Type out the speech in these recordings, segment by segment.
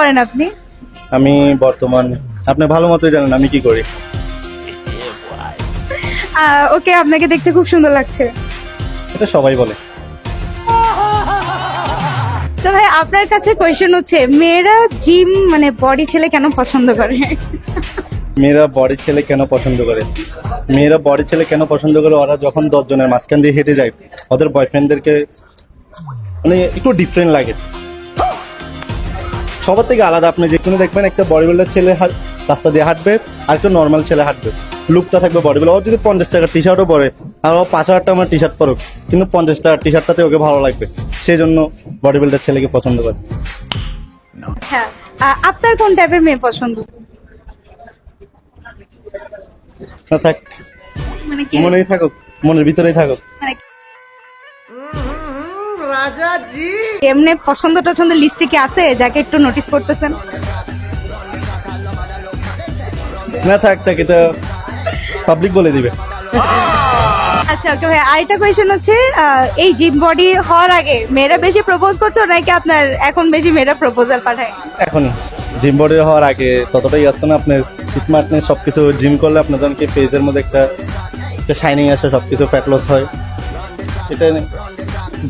করেন আপনি? আমি বর্তমান আপনি ভালো মতোই জানেন আমি কি করি। ওকে, আপনাকে দেখতে খুব সুন্দর লাগছে। এটা সবাই বলে। তো ভাই আপনার কাছে কোয়েশ্চেন হচ্ছে, মেয়েরা জিম মানে বডি ছেলে কেন পছন্দ করে? মেয়েরা বডি ছেলে কেন পছন্দ করে? মেয়েরা বডি ছেলে কেন পছন্দ করে? ওরা যখন 10 জনের মাঝখান দিয়ে হেঁটে যায়, ওদের বয়ফ্রেন্ডদেরকে মানে একটু ডিফারেন্ট লাগে, সবার থেকে আলাদা। আপনি যে কোনো দেখবেন একটা বডি বিল্ডার ছেলে রাস্তা দিয়ে হাঁটবে আর একটা নর্মাল ছেলে হাঁটবে, লুকটা থাকবে বডি বিল্ডার। ও যদি 50 টাকার টি শার্টও পরে আর ও 5,000 টাকা টি শার্ট পরুক, কিন্তু 50 টাকার টি শার্টটাতে ওকে ভালো লাগবে, সেই জন্য বডি বিল্ডার ছেলেকে পছন্দ করে। আচ্ছা, আপনার কোন টাইপের মেয়ে পছন্দ? না থাক, মানে কি? মনেই থাকুক, মনের ভিতরেই থাকুক। মানে এমনি পছন্দ টছন্দ লিস্টে কি আছে যাকে একটু নোটিস করতেছেন? না থাক থাক, এটা পাবলিক বলে দিবে। আচ্ছা ওকে ভাই, আরেকটা কোয়েশ্চেন হচ্ছে, এই জিম বডি হওয়ার আগে মেয়েরা বেশি প্রপোজ করতো নাকি আপনার এখন বেশি মেয়েরা প্রপোজাল পাঠায়? এখন জিম বডি হওয়ার আগে ততটাই আসতো না। আপনার স্মার্টনেস সবকিছু জিম করলে আপনার ধরেন কি ফেসের মধ্যে একটা শাইনিং আসে, সবকিছু ফ্যাট লস হয়, সেটা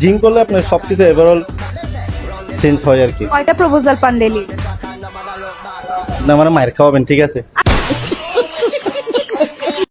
জিম করলে আপনার সবকিছু ওভারঅল চেঞ্জ হয় আর কি। কয়টা প্রপোজাল পান ডেলি? না মানে মায়ের খাওয়াবেন, ঠিক আছে।